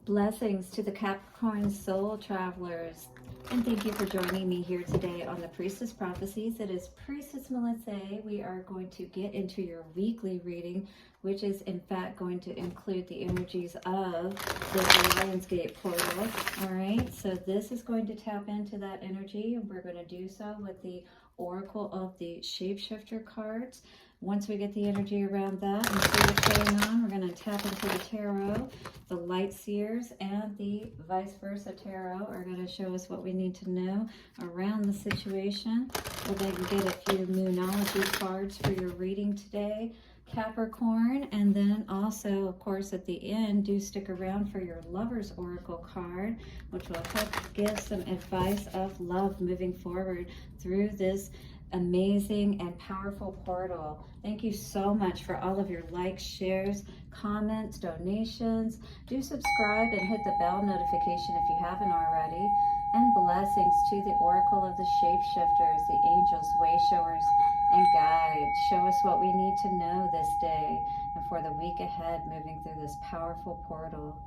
Blessings to the Capricorn soul travelers, and thank you for joining me here today on the Priestess Prophecies. It is Priestess Melissae. We are going to get into your weekly reading, which is in fact going to include the energies of the LionsGate portal. All right, so this is going to tap into that energy, and we're going to do so with the Oracle of the ShapeShifter cards. Once we get the energy around that and see what's going on, we're going to tap into the tarot. The Light Seers and the Vice Versa Tarot are going to show us what we need to know around the situation. We'll then get a few Moonology cards for your reading today, Capricorn. And then also, of course, at the end, do stick around for your Lover's Oracle card, which will help give some advice of love moving forward through this amazing and powerful portal. Thank you so much for all of your likes, shares, comments, donations. Do subscribe and hit the bell notification if you haven't already. And blessings to the Oracle of the Shapeshifters, the angels, way showers, and guides. Show us what we need to know this day and for the week ahead, moving through this powerful portal.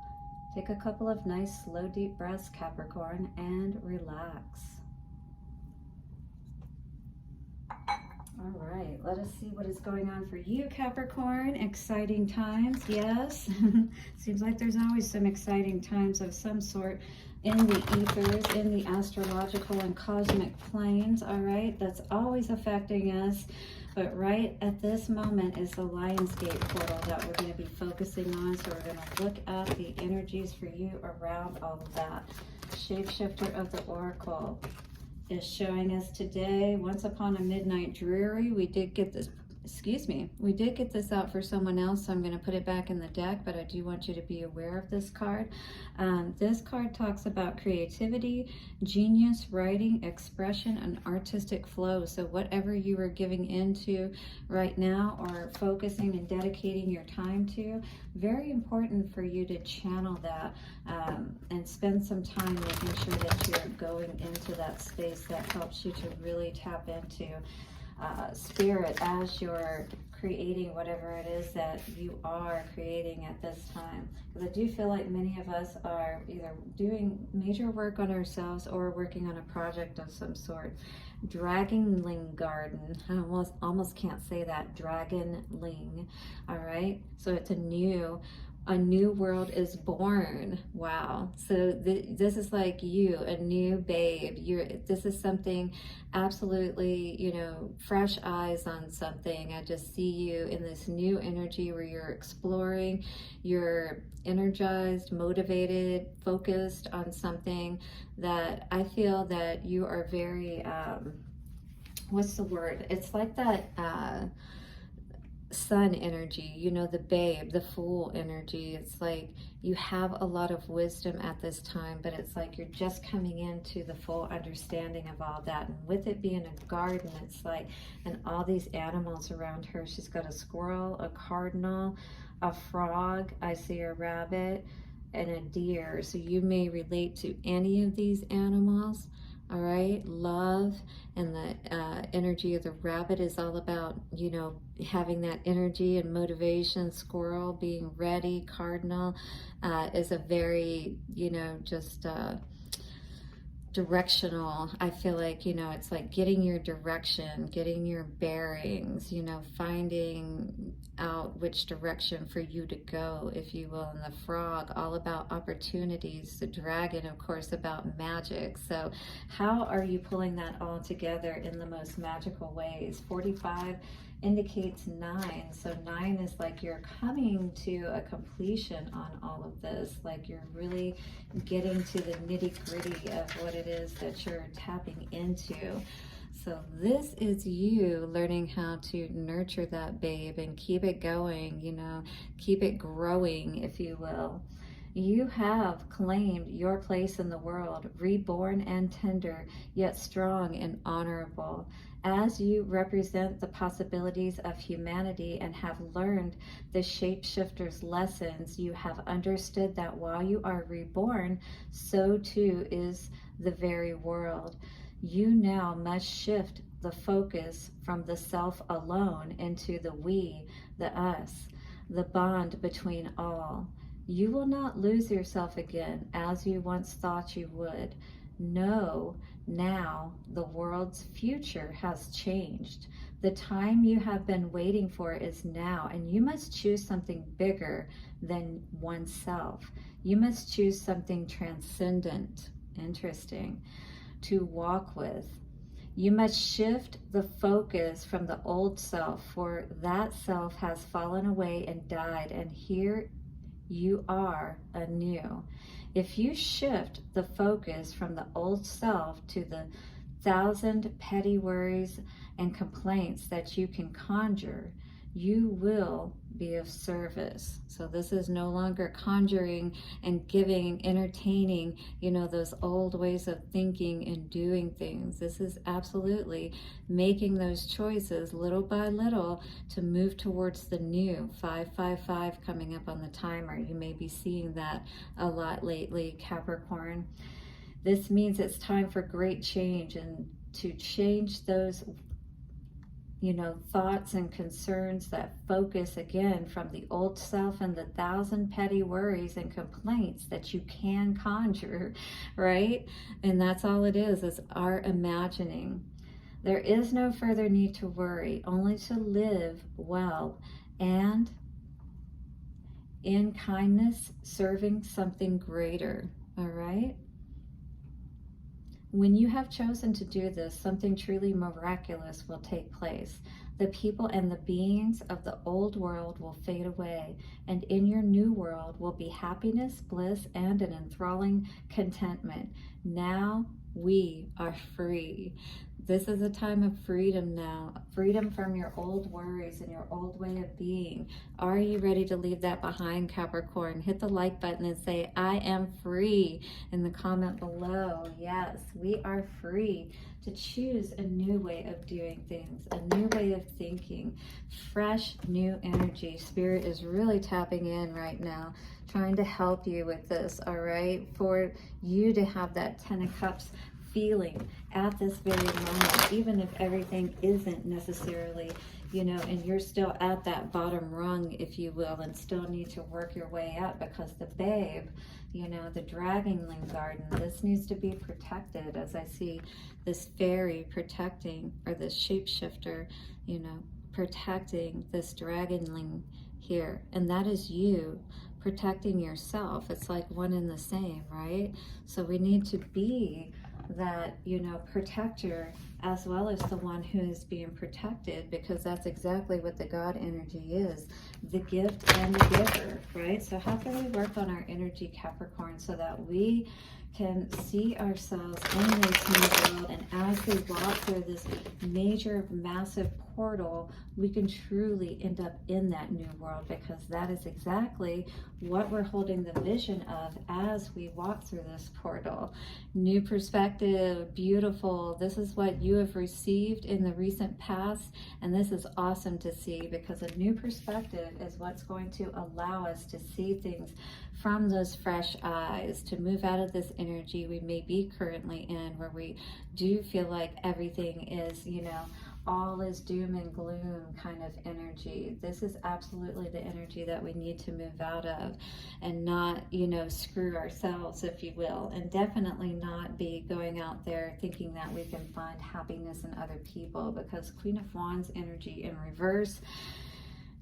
Take a couple of nice, slow, deep breaths, Capricorn, and relax. All right, let us see what is going on for you, Capricorn. Exciting times, yes. Seems like there's always some exciting times of some sort in the ethers, in the astrological and cosmic planes, all right? That's always affecting us. But right at this moment is the LionsGate portal that we're going to be focusing on. So we're going to look at the energies for you around all of that. Shapeshifter of the Oracle is showing us today, once upon a midnight dreary. We did get this, we did get this out for someone else, so I'm going to put it back in the deck, but I do want you to be aware of this card. This card talks about creativity, genius, writing, expression, and artistic flow. So whatever you are giving into right now or focusing and dedicating your time to, very important for you to channel that and spend some time making sure that you're going into that space that helps you to really tap into spirit as you're creating whatever it is that you are creating at this time. Because I do feel like many of us are either doing major work on ourselves or working on a project of some sort. Dragonling Garden, I almost can't say that, Dragonling, all right? So it's a new world is born. Wow. So this is like you, a new babe. This is something absolutely, you know, fresh eyes on something. I just see you in this new energy where you're exploring, you're energized, motivated, focused on something that I feel that you are very, what's the word? It's like that, sun energy, you know, the babe, the fool energy. It's like you have a lot of wisdom at this time, but it's like you're just coming into the full understanding of all that. And with it being a garden, it's like, and all these animals around her. She's got a squirrel, a cardinal, a frog, I see a rabbit, and a deer. So you may relate to any of these animals. All right, love, and the energy of the rabbit is all about, you know, having that energy and motivation. Squirrel being ready. Cardinal is a very, you know, just directional. I feel like, you know, it's like getting your direction, getting your bearings, you know, finding out which direction for you to go, if you will. And the frog, all about opportunities. The dragon, of course, about magic. So how are you pulling that all together in the most magical ways? 45 indicates 9. So 9 is like you're coming to a completion on all of this. Like you're really getting to the nitty-gritty of what it is that you're tapping into. So this is you learning how to nurture that babe and keep it going, you know, keep it growing, if you will. You have claimed your place in the world, reborn and tender, yet strong and honorable. As you represent the possibilities of humanity and have learned the shapeshifters' lessons, you have understood that while you are reborn, so too is the very world. You now must shift the focus from the self alone into the we, the us, the bond between all. You will not lose yourself again as you once thought you would. Know now the world's future has changed. The time you have been waiting for is now, and you must choose something bigger than oneself. You must choose something transcendent, interesting, to walk with. You must shift the focus from the old self, for that self has fallen away and died, and here you are anew. If you shift the focus from the old self to the 1,000 petty worries and complaints that you can conjure, you will be of service. So this is no longer conjuring and giving, entertaining, those old ways of thinking and doing things. This is absolutely making those choices little by little to move towards the new. 555 coming up on the timer. You may be seeing that a lot lately, Capricorn. This means it's time for great change, and to change those thoughts and concerns that focus again from the old self and the 1,000 petty worries and complaints that you can conjure, right? And that's all it is our imagining. There is no further need to worry, only to live well and in kindness, serving something greater, all right? When you have chosen to do this, something truly miraculous will take place. The people and the beings of the old world will fade away, and in your new world will be happiness, bliss, and an enthralling contentment. Now we are free. This is a time of freedom now, freedom from your old worries and your old way of being. Are you ready to leave that behind, Capricorn? Hit the like button and say, I am free in the comment below. Yes, we are free to choose a new way of doing things, a new way of thinking, fresh, new energy. Spirit is really tapping in right now, trying to help you with this, all right? For you to have that 10 of Cups feeling at this very moment, even if everything isn't necessarily, and you're still at that bottom rung, if you will, and still need to work your way up, because the babe, the Dragonling Garden, this needs to be protected, as I see this fairy protecting, or this shapeshifter, protecting this Dragonling here, and that is you protecting yourself. It's like one and the same, right? So we need to be that protector as well as the one who is being protected, because that's exactly what the God energy is, the gift and the giver, right? So how can we work on our energy, Capricorn, so that we can see ourselves in this new world, and as we walk through this major, massive portal, we can truly end up in that new world, because that is exactly what we're holding the vision of as we walk through this portal. New perspective, beautiful. This is what you have received in the recent past, and this is awesome to see, because a new perspective is what's going to allow us to see things from those fresh eyes, to move out of this energy we may be currently in, where we do feel like everything is, all is doom and gloom kind of energy. This is absolutely the energy that we need to move out of, and not, screw ourselves, if you will, and definitely not be going out there thinking that we can find happiness in other people, because Queen of Wands energy in reverse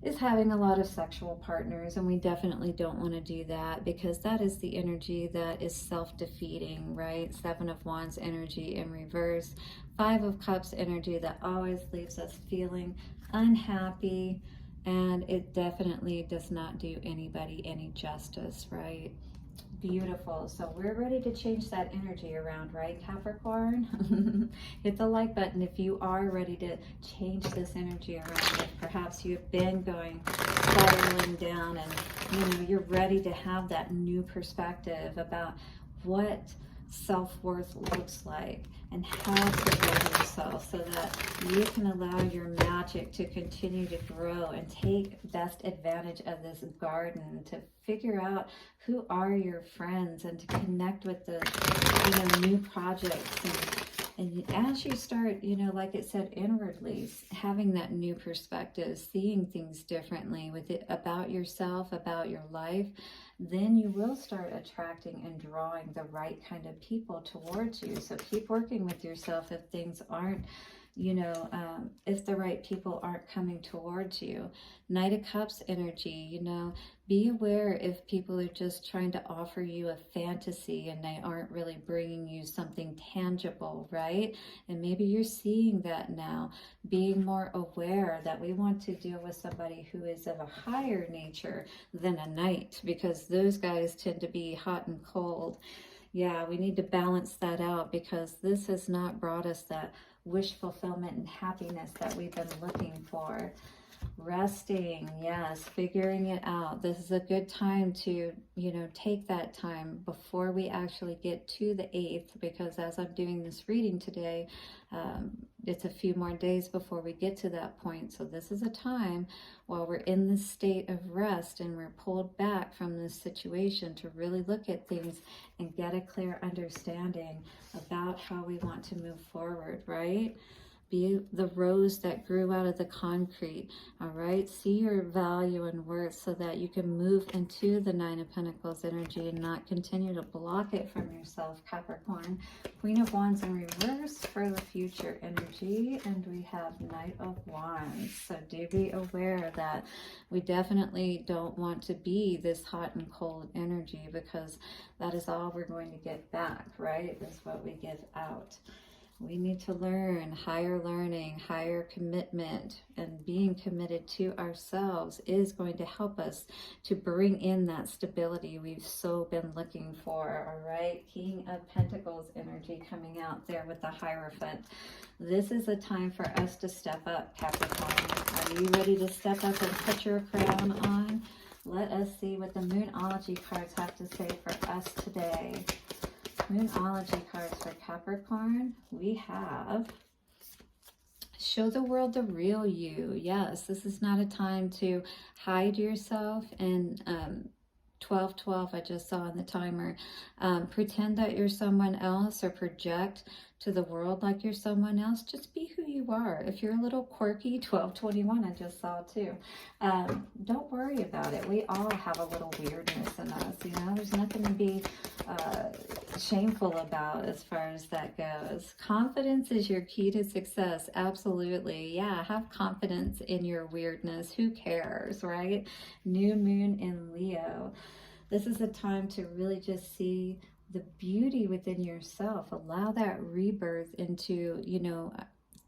is having a lot of sexual partners, and we definitely don't want to do that, because that is the energy that is self-defeating, right? 7 of Wands energy in reverse, 5 of Cups energy that always leaves us feeling unhappy, and it definitely does not do anybody any justice, right? Beautiful. So we're ready to change that energy around, right, Capricorn? Hit the like button if you are ready to change this energy around. If perhaps you've been going spiraling down, and you're ready to have that new perspective about what self-worth looks like, and how to love yourself, so that you can allow your magic to continue to grow and take best advantage of this garden, to figure out who are your friends, and to connect with the new projects and And as you start, you know, like it said, inwardly, having that new perspective, seeing things differently with it about yourself, about your life, then you will start attracting and drawing the right kind of people towards you. So keep working with yourself if things aren't, you know, if the right people aren't coming towards you. Knight of Cups energy, you know, be aware if people are just trying to offer you a fantasy and they aren't really bringing you something tangible, right? And maybe you're seeing that now, being more aware that we want to deal with somebody who is of a higher nature than a knight, because those guys tend to be hot and cold. Yeah, we need to balance that out, because this has not brought us that wish fulfillment and happiness that we've been looking for. Resting, yes, figuring it out. This is a good time to, you know, take that time before we actually get to the 8th, because as I'm doing this reading today, it's a few more days before we get to that point. So this is a time while we're in this state of rest and we're pulled back from this situation to really look at things and get a clear understanding about how we want to move forward, right? Be the rose that grew out of the concrete, all right? See your value and worth so that you can move into the 9 of Pentacles energy and not continue to block it from yourself, Capricorn. Queen of Wands in reverse for the future energy, and we have Knight of Wands. So do be aware that we definitely don't want to be this hot and cold energy, because that is all we're going to get back, right? Is what we give out. We need to learn higher learning, higher commitment, and being committed to ourselves is going to help us to bring in that stability we've so been looking for, all right? King of Pentacles energy coming out there with the Hierophant. This is a time for us to step up, Capricorn. Are you ready to step up and put your crown on? Let us see what the Moonology cards have to say for us today. Moonology cards for Capricorn. We have show the world the real you. Yes, this is not a time to hide yourself and 12:12 I just saw on the timer. Pretend that you're someone else or project to the world like you're someone else. Just be who you are. If you're a little quirky, 12:21 I just saw too. Don't worry about it. We all have a little weirdness in us, you know. There's nothing to be shameful about as far as that goes. Confidence is your key to success. Absolutely. Yeah, have confidence in your weirdness. Who cares, right? New moon in Leo. This is a time to really just see the beauty within yourself. Allow that rebirth into, you know,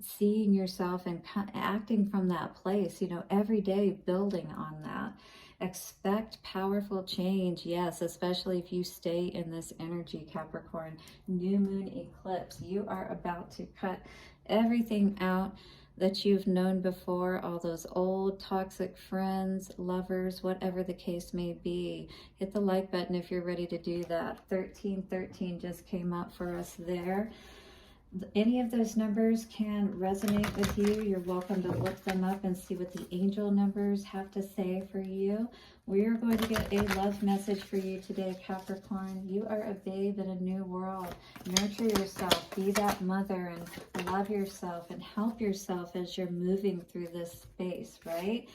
seeing yourself and acting from that place, you know, every day building on that. Expect powerful change, yes, especially if you stay in this energy, Capricorn. New moon eclipse. You are about to cut everything out that you've known before, all those old toxic friends, lovers, whatever the case may be. Hit the like button if you're ready to do that. 1313 just came up for us there. Any of those numbers can resonate with you. You're welcome to look them up and see what the angel numbers have to say for you. We are going to get a love message for you today, Capricorn. You are a babe in a new world. Nurture yourself. Be that mother and love yourself and help yourself as you're moving through this space, right?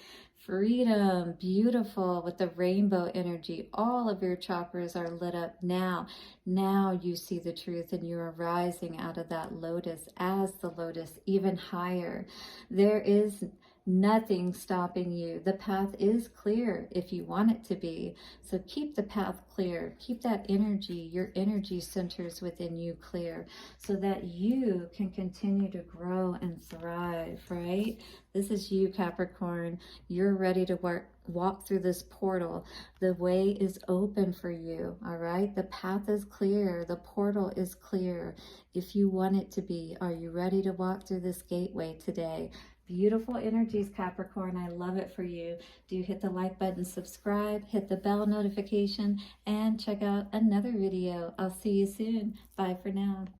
Freedom, beautiful with the rainbow energy. All of your chakras are lit up now. Now you see the truth and you're rising out of that lotus as the lotus even higher. There is nothing stopping you. The path is clear if you want it to be. So keep the path clear. Keep that energy, your energy centers within you clear so that you can continue to grow and thrive, right? This is you, Capricorn. You're ready to walk through this portal. The way is open for you, all right? The path is clear. The portal is clear if you want it to be. Are you ready to walk through this gateway today? Beautiful energies, Capricorn. I love it for you. Do hit the like button, subscribe, hit the bell notification, and check out another video. I'll see you soon. Bye for now.